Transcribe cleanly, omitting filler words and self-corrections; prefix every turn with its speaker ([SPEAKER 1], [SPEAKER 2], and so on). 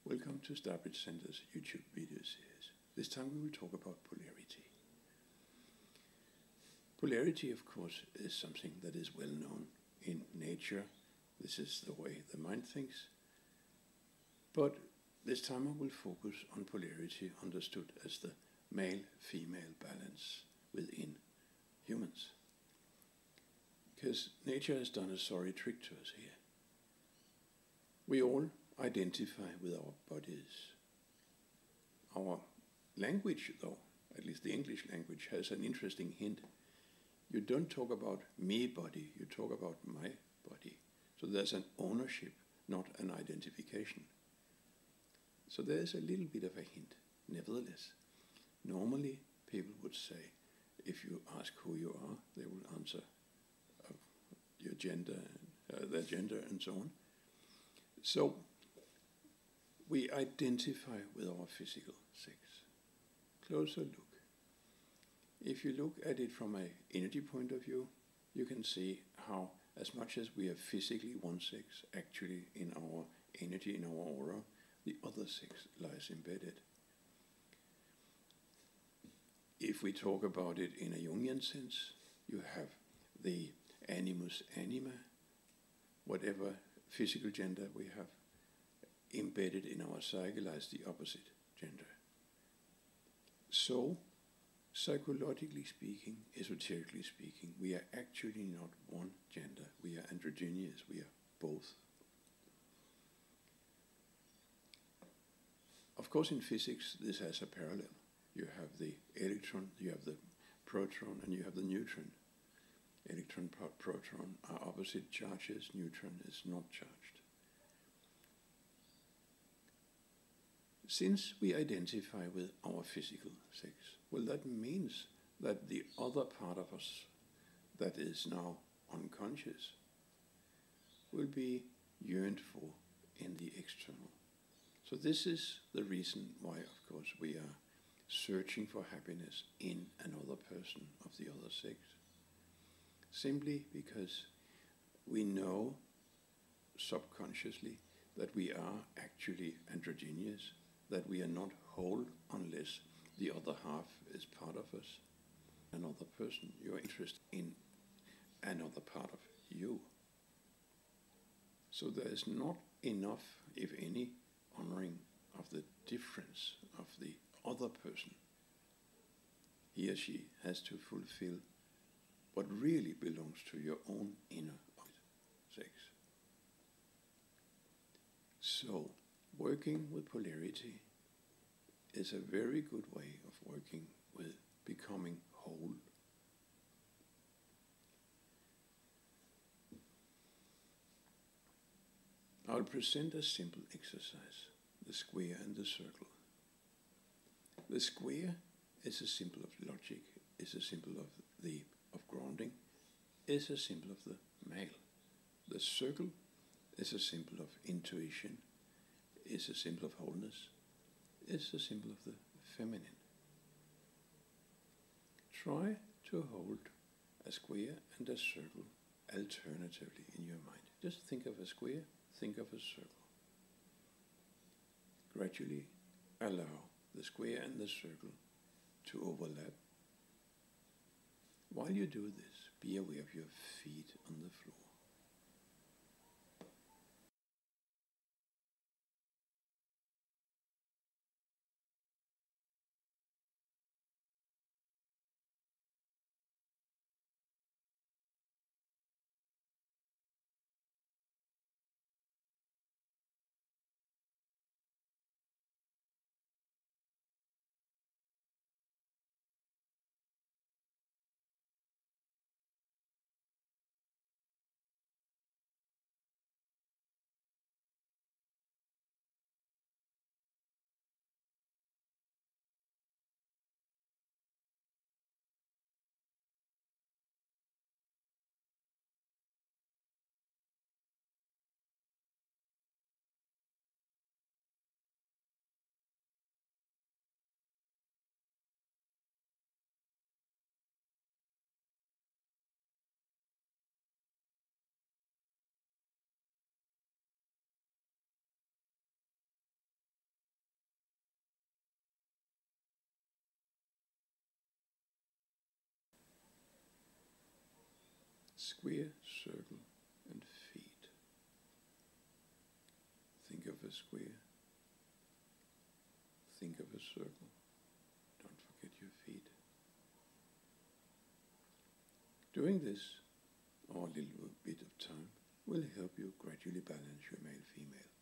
[SPEAKER 1] Welcome to Starbridge Center's YouTube video series. This time we will talk about polarity. Polarity, of course, is something that is well known in nature. This is the way the mind thinks. But this time I will focus on polarity understood as the male-female balance within humans. Because nature has done a sorry trick to us here. We all identify with our bodies. Our language, though, at least the English language, has an interesting hint. You don't talk about me body, you talk about my body. So there's an ownership, not an identification. So there's a little bit of a hint. Nevertheless, normally people would say, if you ask who you are, they will answer your gender, their gender and so on. So we identify with our physical sex. Closer look. If you look at it from an energy point of view, you can see how as much as we are physically one sex, actually in our energy, in our aura, the other sex lies embedded. If we talk about it in a Jungian sense, you have the animus anima, whatever physical gender we have, embedded in our psyche lies the opposite gender. So, psychologically speaking, esoterically speaking, we are actually not one gender. We are androgynous, we are both. Of course, in physics, this has a parallel. You have the electron, you have the proton, and you have the neutron. Electron, proton are opposite charges, neutron is not charged. Since we identify with our physical sex, well, that means that the other part of us that is now unconscious will be yearned for in the external. So this is the reason why, of course, we are searching for happiness in another person of the other sex. Simply because we know subconsciously that we are actually androgynous, that we are not whole unless the other half is part of us. Another person, you're interested in another part of you. So there is not enough, if any, honoring of the difference of the other person. He or she has to fulfill what really belongs to your own inner sex. So, working with polarity is a very good way of working with becoming whole. I'll present a simple exercise, the square and the circle. The square is a symbol of logic, is a symbol of grounding, is a symbol of the male. The circle is a symbol of intuition, is a symbol of wholeness, is a symbol of the feminine. Try to hold a square and a circle alternatively in your mind. Just think of a square, think of a circle. Gradually allow the square and the circle to overlap. While you do this, be aware of your feet on the floor. square, circle, and feet. Think of a square. Think of a circle. Don't forget your feet. Doing this, or a little bit of time, will help you gradually balance your male-female.